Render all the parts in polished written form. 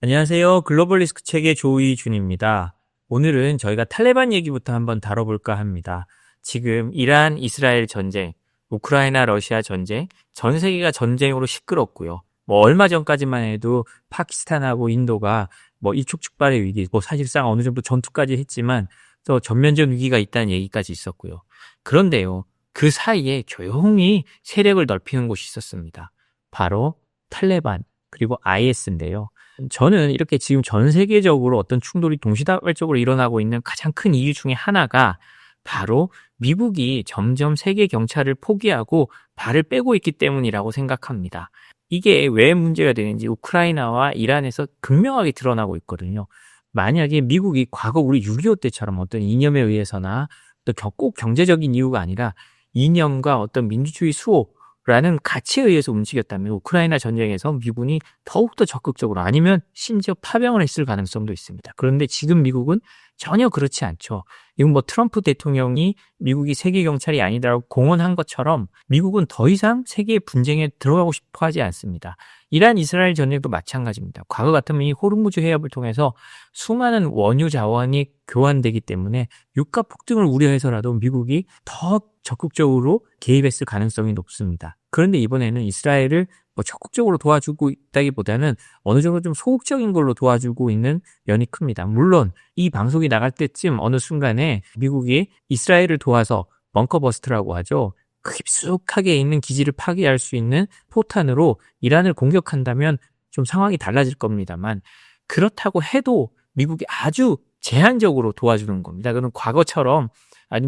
안녕하세요. 글로벌 리스크 책의 조이준입니다. 오늘은 저희가 탈레반 얘기부터 한번 다뤄볼까 합니다. 지금 이란, 이스라엘 전쟁, 우크라이나, 러시아 전쟁, 전 세계가 전쟁으로 시끄럽고요. 얼마 전까지만 해도 파키스탄하고 인도가 일촉즉발의 위기, 사실상 어느 정도 전투까지 했지만 또 전면전 위기가 있다는 얘기까지 있었고요. 그런데요, 그 사이에 조용히 세력을 넓히는 곳이 있었습니다. 바로 탈레반, 그리고 IS인데요. 저는 이렇게 지금 전 세계적으로 어떤 충돌이 동시다발적으로 일어나고 있는 가장 큰 이유 중에 하나가 바로 미국이 점점 세계 경찰을 포기하고 발을 빼고 있기 때문이라고 생각합니다. 이게 왜 문제가 되는지 우크라이나와 이란에서 극명하게 드러나고 있거든요. 만약에 미국이 과거 우리 6.25 때처럼 어떤 이념에 의해서나 또 꼭 경제적인 이유가 아니라 이념과 어떤 민주주의 수호라는 가치에 의해서 움직였다면 우크라이나 전쟁에서 미군이 더욱더 적극적으로 아니면 심지어 파병을 했을 가능성도 있습니다. 그런데 지금 미국은 전혀 그렇지 않죠. 이건 트럼프 대통령이 미국이 세계 경찰이 아니다라고 공언한 것처럼 미국은 더 이상 세계의 분쟁에 들어가고 싶어 하지 않습니다. 이란 이스라엘 전쟁도 마찬가지입니다. 과거 같으면 이 호르무즈 해협을 통해서 수많은 원유 자원이 교환되기 때문에 유가 폭등을 우려해서라도 미국이 더 적극적으로 개입했을 가능성이 높습니다. 그런데 이번에는 이스라엘을 적극적으로 도와주고 있다기보다는 어느 정도 좀 소극적인 걸로 도와주고 있는 면이 큽니다. 물론 이 방송이 나갈 때쯤 어느 순간에 미국이 이스라엘을 도와서 벙커버스트라고 하죠. 깊숙하게 있는 기지를 파괴할 수 있는 포탄으로 이란을 공격한다면 좀 상황이 달라질 겁니다만, 그렇다고 해도 미국이 아주 제한적으로 도와주는 겁니다. 그럼 과거처럼 아니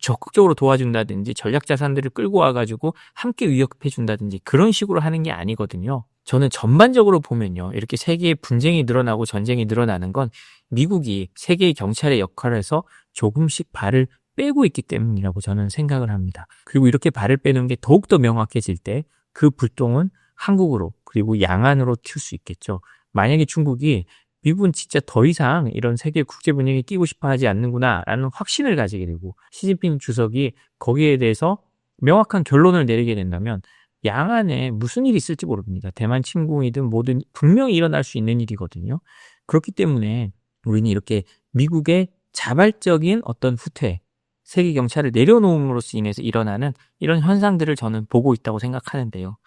적극적으로 도와준다든지 전략 자산들을 끌고 와가지고 함께 위협해 준다든지 그런 식으로 하는 게 아니거든요. 저는 전반적으로 보면요, 이렇게 세계의 분쟁이 늘어나고 전쟁이 늘어나는 건 미국이 세계의 경찰의 역할에서 조금씩 발을 빼고 있기 때문이라고 저는 생각을 합니다. 그리고 이렇게 발을 빼는 게 더욱더 명확해질 때 그 불똥은 한국으로 그리고 양안으로 튈 수 있겠죠. 만약에 중국이 미국은 진짜 더 이상 이런 세계 국제 분위기에 끼고 싶어 하지 않는구나라는 확신을 가지게 되고 시진핑 주석이 거기에 대해서 명확한 결론을 내리게 된다면 양안에 무슨 일이 있을지 모릅니다. 대만 침공이든 뭐든 분명히 일어날 수 있는 일이거든요. 그렇기 때문에 우리는 이렇게 미국의 자발적인 어떤 후퇴, 세계 경찰을 내려놓음으로써 인해서 일어나는 이런 현상들을 저는 보고 있다고 생각하는데요.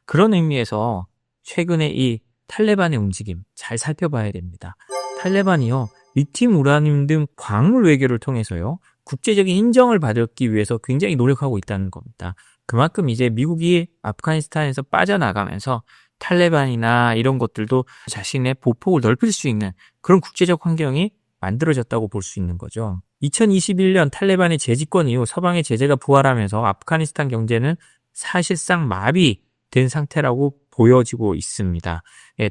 그런 의미에서 최근에 이 탈레반의 움직임 잘 살펴봐야 됩니다. 탈레반이요, 리튬 우라늄 등 광물 외교를 통해서요, 국제적인 인정을 받기 위해서 굉장히 노력하고 있다는 겁니다. 그만큼 이제 미국이 아프가니스탄에서 빠져나가면서 탈레반이나 이런 것들도 자신의 보폭을 넓힐 수 있는 그런 국제적 환경이 만들어졌다고 볼 수 있는 거죠. 2021년 탈레반의 재집권 이후 서방의 제재가 부활하면서 아프가니스탄 경제는 사실상 마비된 상태라고 보여지고 있습니다.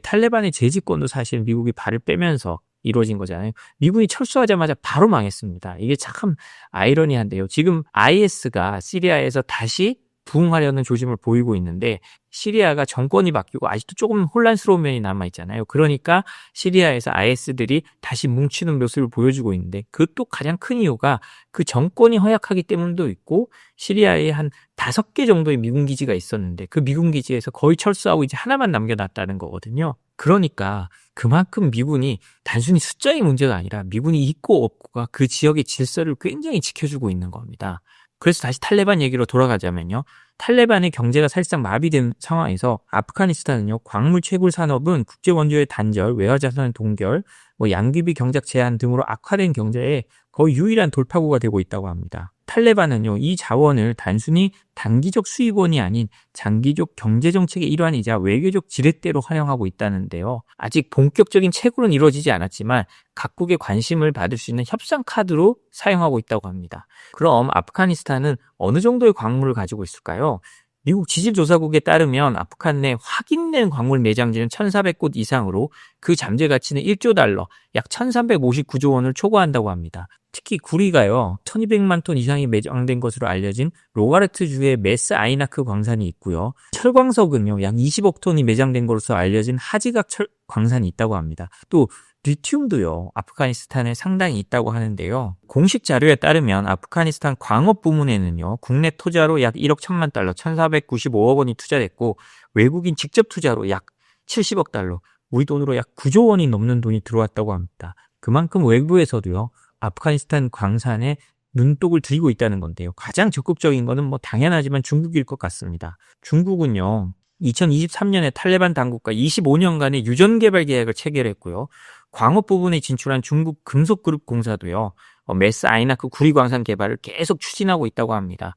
탈레반의 재집권도 사실 미국이 발을 빼면서 이루어진 거잖아요. 미군이 철수하자마자 바로 망했습니다. 이게 참 아이러니한데요. 지금 IS가 시리아에서 다시 부흥하려는 조짐을 보이고 있는데 시리아가 정권이 바뀌고 아직도 조금 혼란스러운 면이 남아있잖아요. 그러니까 시리아에서 IS들이 다시 뭉치는 모습을 보여주고 있는데 그것도 가장 큰 이유가 그 정권이 허약하기 때문도 있고 시리아에 한 5개 정도의 미군 기지가 있었는데 그 미군 기지에서 거의 철수하고 이제 하나만 남겨놨다는 거거든요. 그러니까 그만큼 미군이 단순히 숫자의 문제가 아니라 미군이 있고 없고가 그 지역의 질서를 굉장히 지켜주고 있는 겁니다. 그래서 다시 탈레반 얘기로 돌아가자면요. 탈레반의 경제가 사실상 마비된 상황에서 아프가니스탄은요, 광물 채굴 산업은 국제 원조의 단절, 외화 자산의 동결, 양귀비 경작 제한 등으로 악화된 경제에 거의 유일한 돌파구가 되고 있다고 합니다. 탈레반은요, 이 자원을 단순히 단기적 수익원이 아닌 장기적 경제정책의 일환이자 외교적 지렛대로 활용하고 있다는데요. 아직 본격적인 채굴은 이루어지지 않았지만 각국의 관심을 받을 수 있는 협상 카드로 사용하고 있다고 합니다. 그럼 아프가니스탄은 어느 정도의 광물을 가지고 있을까요? 미국 지질조사국에 따르면 아프간 내 확인된 광물 매장지는 1,400곳 이상으로 그 잠재 가치는 1조 달러, 약 1,359조 원을 초과한다고 합니다. 특히 구리가요, 1,200만 톤 이상이 매장된 것으로 알려진 로가르트주의 메스 아이나크 광산이 있고요. 철광석은요, 약 20억 톤이 매장된 것으로 알려진 하지각 광산이 있다고 합니다. 또 리튬도요, 아프가니스탄에 상당히 있다고 하는데요. 공식 자료에 따르면 아프가니스탄 광업 부문에는요, 국내 투자로 약 1억 1천만 달러, 1,495억 원이 투자됐고 외국인 직접 투자로 약 70억 달러, 우리 돈으로 약 9조 원이 넘는 돈이 들어왔다고 합니다. 그만큼 외부에서도요, 아프가니스탄 광산에 눈독을 들이고 있다는 건데요. 가장 적극적인 거는 뭐 당연하지만 중국일 것 같습니다. 중국은요, 2023년에 탈레반 당국과 25년간의 유전 개발 계약을 체결했고요. 광업 부분에 진출한 중국 금속그룹 공사도요, 메스 아이나크 구리 광산 개발을 계속 추진하고 있다고 합니다.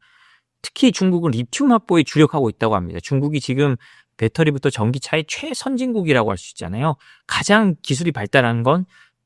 특히 중국은 리튬 확보에 주력하고 있다고 합니다. 중국이 지금 배터리부터 전기차의 최선진국이라고 할 수 있잖아요. 가장 기술이 발달한 건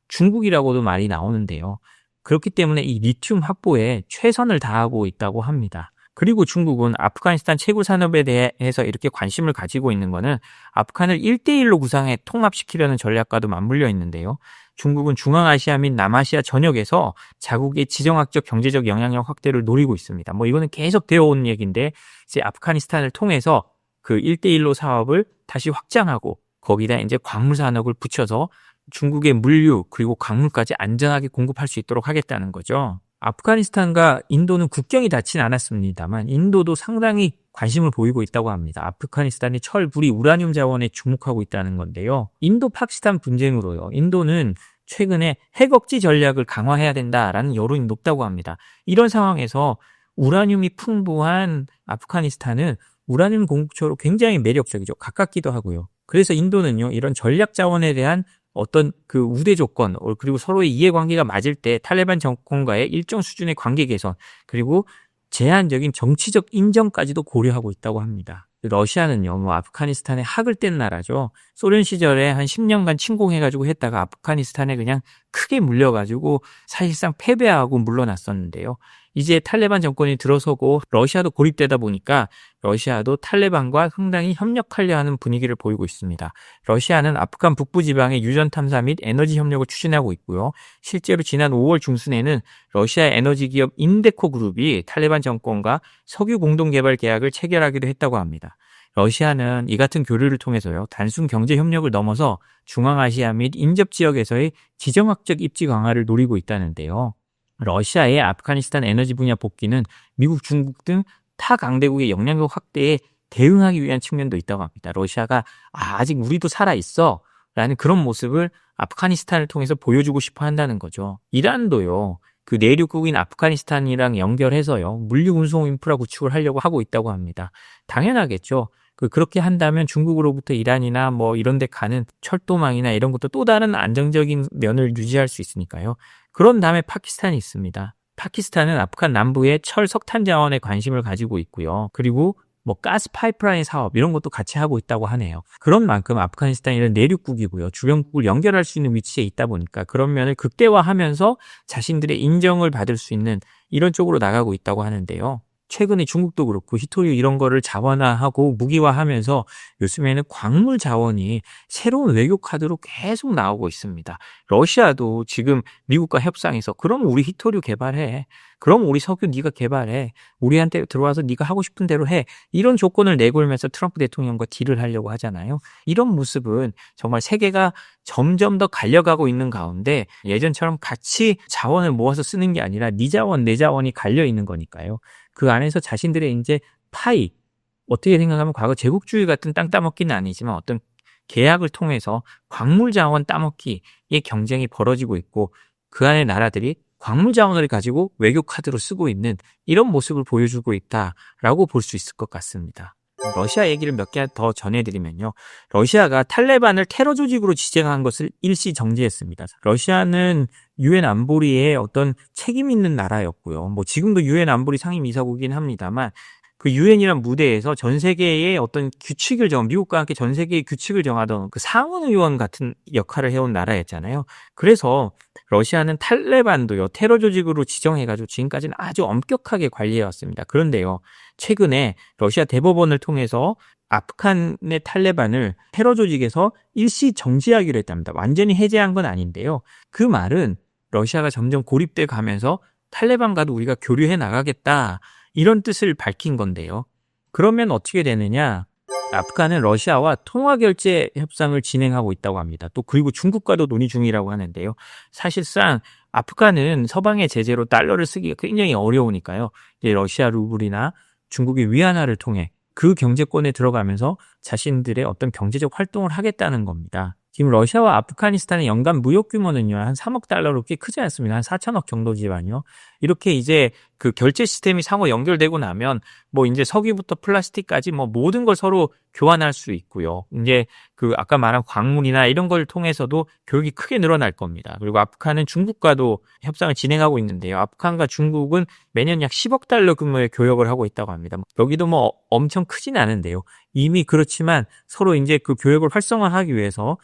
중국이라고도 말이 나오는데요. 그렇기 때문에 이 리튬 확보에 최선을 다하고 있다고 합니다. 그리고 중국은 아프가니스탄 채굴 산업에 대해서 이렇게 관심을 가지고 있는 거는 아프간을 1대1로 구상해 통합시키려는 전략과도 맞물려 있는데요. 중국은 중앙아시아 및 남아시아 전역에서 자국의 지정학적 경제적 영향력 확대를 노리고 있습니다. 뭐 이거는 계속 되어 온 얘기인데 이제 아프가니스탄을 통해서 그 1대1로 사업을 다시 확장하고 거기다 이제 광물 산업을 붙여서 중국의 물류 그리고 광물까지 안전하게 공급할 수 있도록 하겠다는 거죠. 아프가니스탄과 인도는 국경이 닿진 않았습니다만 인도도 상당히 관심을 보이고 있다고 합니다. 아프가니스탄이 철, 구리, 우라늄 자원에 주목하고 있다는 건데요. 인도 파키스탄 분쟁으로요. 인도는 최근에 핵 억지 전략을 강화해야 된다라는 여론이 높다고 합니다. 이런 상황에서 우라늄이 풍부한 아프가니스탄은 우라늄 공급처로 굉장히 매력적이죠. 가깝기도 하고요. 그래서 인도는요, 이런 전략 자원에 대한 어떤 그 우대 조건 그리고 서로의 이해관계가 맞을 때 탈레반 정권과의 일정 수준의 관계 개선 그리고 제한적인 정치적 인정까지도 고려하고 있다고 합니다. 러시아는요, 뭐 아프가니스탄에 학을 뗀 나라죠. 소련 시절에 한 10년간 침공해가지고 했다가 아프가니스탄에 그냥 크게 물려가지고 사실상 패배하고 물러났었는데요. 이제 탈레반 정권이 들어서고 러시아도 고립되다 보니까 러시아도 탈레반과 상당히 협력하려 하는 분위기를 보이고 있습니다. 러시아는 아프간 북부 지방의 유전 탐사 및 에너지 협력을 추진하고 있고요. 실제로 지난 5월 중순에는 러시아 에너지 기업 인데코 그룹이 탈레반 정권과 석유 공동 개발 계약을 체결하기도 했다고 합니다. 러시아는 이 같은 교류를 통해서요, 단순 경제 협력을 넘어서 중앙아시아 및 인접 지역에서의 지정학적 입지 강화를 노리고 있다는데요. 러시아의 아프가니스탄 에너지 분야 복귀는 미국, 중국 등 타 강대국의 영향력 확대에 대응하기 위한 측면도 있다고 합니다. 러시아가 아직 우리도 살아있어 라는 그런 모습을 아프가니스탄을 통해서 보여주고 싶어 한다는 거죠. 이란도요, 그 내륙국인 아프가니스탄이랑 연결해서요, 물류 운송 인프라 구축을 하려고 하고 있다고 합니다. 당연하겠죠. 그렇게 한다면 중국으로부터 이란이나 뭐 이런 데 가는 철도망이나 이런 것도 또 다른 안정적인 면을 유지할 수 있으니까요. 그런 다음에 파키스탄이 있습니다. 파키스탄은 아프간 남부의 철, 석탄 자원에 관심을 가지고 있고요. 그리고 뭐 가스 파이프라인 사업 이런 것도 같이 하고 있다고 하네요. 그런 만큼 아프가니스탄이는 내륙국이고요. 주변국을 연결할 수 있는 위치에 있다 보니까 그런 면을 극대화하면서 자신들의 인정을 받을 수 있는 이런 쪽으로 나가고 있다고 하는데요. 최근에 중국도 그렇고 히토류 이런 거를 자원화하고 무기화하면서 요즘에는 광물 자원이 새로운 외교 카드로 계속 나오고 있습니다. 러시아도 지금 미국과 협상해서 그럼 우리 히토류 개발해. 그럼 우리 석유 네가 개발해. 우리한테 들어와서 네가 하고 싶은 대로 해. 이런 조건을 내걸면서 트럼프 대통령과 딜을 하려고 하잖아요. 이런 모습은 정말 세계가 점점 더 갈려가고 있는 가운데 예전처럼 같이 자원을 모아서 쓰는 게 아니라 네 자원, 내 자원이 갈려 있는 거니까요. 그 안에서 자신들의 이제 파이, 어떻게 생각하면 과거 제국주의 같은 땅 따먹기는 아니지만 어떤 계약을 통해서 광물 자원 따먹기의 경쟁이 벌어지고 있고 그 안에 나라들이 광물 자원을 가지고 외교 카드로 쓰고 있는 이런 모습을 보여주고 있다라고 볼 수 있을 것 같습니다. 러시아 얘기를 몇 개 더 전해드리면요. 러시아가 탈레반을 테러 조직으로 지정한 것을 일시 정지했습니다. 러시아는 유엔 안보리의 어떤 책임 있는 나라였고요. 뭐 지금도 유엔 안보리 상임이사국이긴 합니다만 그 유엔이란 무대에서 전 세계의 어떤 규칙을 미국과 함께 전 세계의 규칙을 정하던 그 상원의원 같은 역할을 해온 나라였잖아요. 그래서 러시아는 탈레반도요, 테러 조직으로 지정해가지고 지금까지는 아주 엄격하게 관리해왔습니다. 그런데요, 최근에 러시아 대법원을 통해서 아프간의 탈레반을 테러 조직에서 일시 정지하기로 했답니다. 완전히 해제한 건 아닌데요. 그 말은 러시아가 점점 고립돼 가면서 탈레반과도 우리가 교류해 나가겠다. 이런 뜻을 밝힌 건데요. 그러면 어떻게 되느냐? 아프간은 러시아와 통화결제 협상을 진행하고 있다고 합니다. 또 그리고 중국과도 논의 중이라고 하는데요. 사실상 아프간은 서방의 제재로 달러를 쓰기가 굉장히 어려우니까요. 이제 러시아 루블이나 중국의 위안화를 통해 그 경제권에 들어가면서 자신들의 어떤 경제적 활동을 하겠다는 겁니다. 지금 러시아와 아프가니스탄의 연간 무역 규모는요, 한 3억 달러로 꽤 크지 않습니다. 한 4천억 정도지만요. 이렇게 이제 그 결제 시스템이 상호 연결되고 나면 뭐 이제 석유부터 플라스틱까지 뭐 모든 걸 서로 교환할 수 있고요. 이제 그 아까 말한 광물이나 이런 걸 통해서도 교역이 크게 늘어날 겁니다. 그리고 아프간은 중국과도 협상을 진행하고 있는데요. 아프간과 중국은 매년 약 10억 달러 규모의 교역을 하고 있다고 합니다. 여기도 뭐 엄청 크진 않은데요. 이미 그렇지만 서로 이제 그 교역을 활성화하기 위해서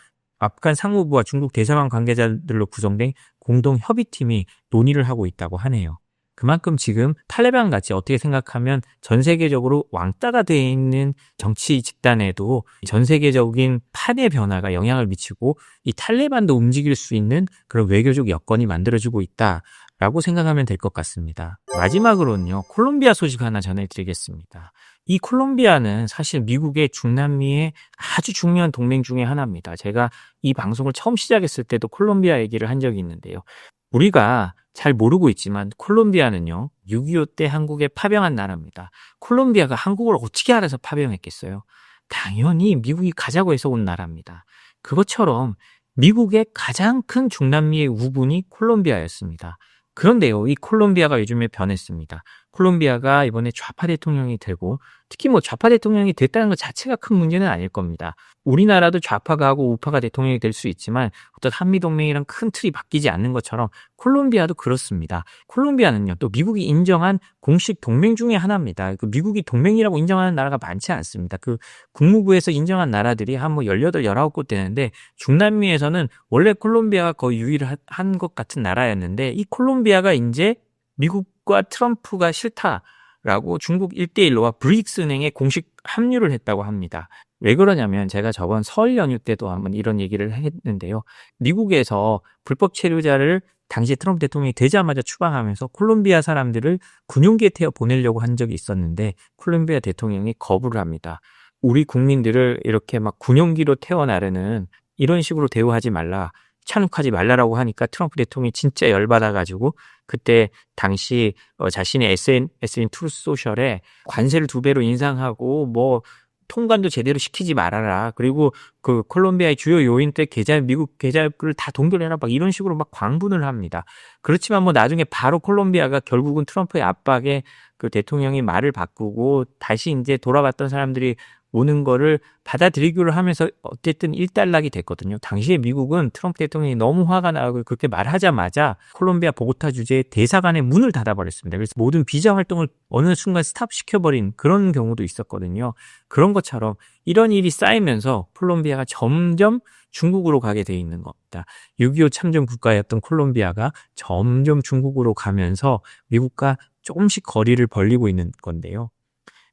아프간 상무부와 중국 대사관 관계자들로 구성된 공동 협의팀이 논의를 하고 있다고 하네요. 그만큼 지금 탈레반 같이 어떻게 생각하면 전 세계적으로 왕따가 되어 있는 정치 집단에도 전 세계적인 판의 변화가 영향을 미치고 이 탈레반도 움직일 수 있는 그런 외교적 여건이 만들어지고 있다라고 생각하면 될 것 같습니다. 마지막으로는요, 콜롬비아 소식 하나 전해드리겠습니다. 이 콜롬비아는 사실 미국의 중남미의 아주 중요한 동맹 중에 하나입니다. 제가 이 방송을 처음 시작했을 때도 콜롬비아 얘기를 한 적이 있는데요. 우리가 잘 모르고 있지만 콜롬비아는요, 6.25 때 한국에 파병한 나라입니다. 콜롬비아가 한국을 어떻게 알아서 파병했겠어요? 당연히 미국이 가자고 해서 온 나라입니다. 그것처럼 미국의 가장 큰 중남미의 우분이 콜롬비아였습니다. 그런데요, 이 콜롬비아가 요즘에 변했습니다. 콜롬비아가 이번에 좌파 대통령이 되고, 특히 뭐 좌파 대통령이 됐다는 것 자체가 큰 문제는 아닐 겁니다. 우리나라도 좌파가 하고 우파가 대통령이 될 수 있지만 어떤 한미동맹이랑 큰 틀이 바뀌지 않는 것처럼 콜롬비아도 그렇습니다. 콜롬비아는요, 또 미국이 인정한 공식 동맹 중에 하나입니다. 그 미국이 동맹이라고 인정하는 나라가 많지 않습니다. 그 국무부에서 인정한 나라들이 한 뭐 18, 19곳 되는데, 중남미에서는 원래 콜롬비아가 거의 유일한 것 같은 나라였는데, 이 콜롬비아가 이제 미국과 트럼프가 싫다라고 중국 1대1로와 브릭스 은행에 공식 합류를 했다고 합니다. 왜 그러냐면 제가 저번 설 연휴 때도 한번 이런 얘기를 했는데요. 미국에서 불법 체류자를 당시 트럼프 대통령이 되자마자 추방하면서 콜롬비아 사람들을 군용기에 태워 보내려고 한 적이 있었는데 콜롬비아 대통령이 거부를 합니다. 우리 국민들을 이렇게 막 군용기로 태워 나르는 이런 식으로 대우하지 말라, 착륙하지 말라라고 하니까 트럼프 대통령이 진짜 열받아가지고 그때 당시 자신의 SNS인 트루스 소셜에 관세를 2배로 인상하고 뭐 통관도 제대로 시키지 말아라. 그리고 그 콜롬비아의 주요 요인 때 미국 계좌를 다 동결해라. 막 이런 식으로 막 광분을 합니다. 그렇지만 뭐 나중에 바로 콜롬비아가 결국은 트럼프의 압박에 그 대통령이 말을 바꾸고 다시 이제 돌아왔던 사람들이 오는 거를 받아들이기로 하면서 어쨌든 일단락이 됐거든요. 당시에 미국은 트럼프 대통령이 너무 화가 나고 그렇게 말하자마자 콜롬비아 보고타 주재의 대사관의 문을 닫아버렸습니다. 그래서 모든 비자 활동을 어느 순간 스탑시켜버린 그런 경우도 있었거든요. 그런 것처럼 이런 일이 쌓이면서 콜롬비아가 점점 중국으로 가게 돼 있는 겁니다. 6.25 참전 국가였던 콜롬비아가 점점 중국으로 가면서 미국과 조금씩 거리를 벌리고 있는 건데요.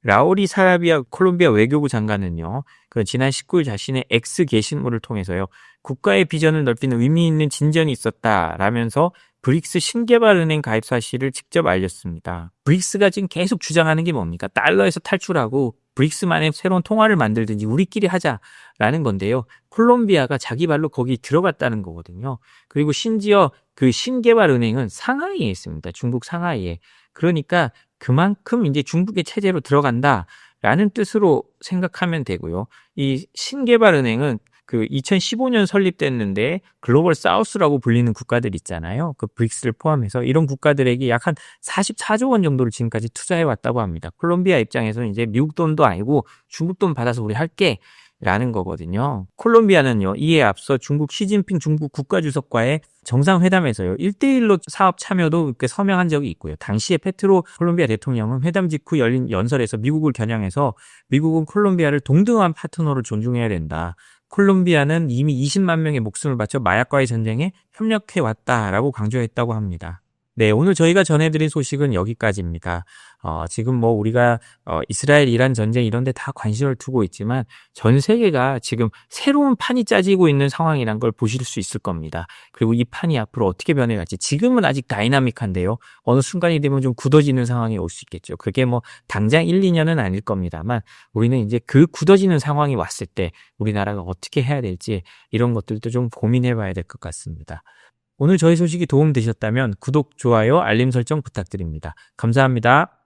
라우리 사라비아 콜롬비아 외교부 장관은요, 그 지난 19일 자신의 X 게시물을 통해서요, 국가의 비전을 넓히는 의미 있는 진전이 있었다라면서 브릭스 신개발은행 가입 사실을 직접 알렸습니다. 브릭스가 지금 계속 주장하는 게 뭡니까? 달러에서 탈출하고 브릭스만의 새로운 통화를 만들든지 우리끼리 하자라는 건데요. 콜롬비아가 자기 발로 거기 들어갔다는 거거든요. 그리고 심지어 그 신개발은행은 상하이에 있습니다. 중국 상하이에. 그러니까 그만큼 이제 중국의 체제로 들어간다라는 뜻으로 생각하면 되고요. 이 신개발은행은 그 2015년 설립됐는데 글로벌 사우스라고 불리는 국가들 있잖아요. 그 브릭스를 포함해서 이런 국가들에게 약 한 44조 원 정도를 지금까지 투자해 왔다고 합니다. 콜롬비아 입장에서는 이제 미국 돈도 아니고 중국 돈 받아서 우리 할게 라는 거거든요. 콜롬비아는요, 이에 앞서 중국 시진핑 중국 국가주석과의 정상회담에서요, 1대1로 사업 참여도 이렇게 서명한 적이 있고요. 당시에 페트로 콜롬비아 대통령은 회담 직후 열린 연설에서 미국을 겨냥해서 미국은 콜롬비아를 동등한 파트너로 존중해야 된다. 콜롬비아는 이미 20만 명의 목숨을 바쳐 마약과의 전쟁에 협력해 왔다라고 강조했다고 합니다. 네, 오늘 저희가 전해드린 소식은 여기까지입니다. 지금 뭐 우리가 이스라엘 이란 전쟁 이런 데 다 관심을 두고 있지만 전 세계가 지금 새로운 판이 짜지고 있는 상황이란 걸 보실 수 있을 겁니다. 그리고 이 판이 앞으로 어떻게 변해갈지, 지금은 아직 다이나믹한데요. 어느 순간이 되면 좀 굳어지는 상황이 올 수 있겠죠. 그게 뭐 당장 1, 2년은 아닐 겁니다만 우리는 이제 그 굳어지는 상황이 왔을 때 우리나라가 어떻게 해야 될지 이런 것들도 좀 고민해 봐야 될 것 같습니다. 오늘 저희 소식이 도움되셨다면 구독, 좋아요, 알림 설정 부탁드립니다. 감사합니다.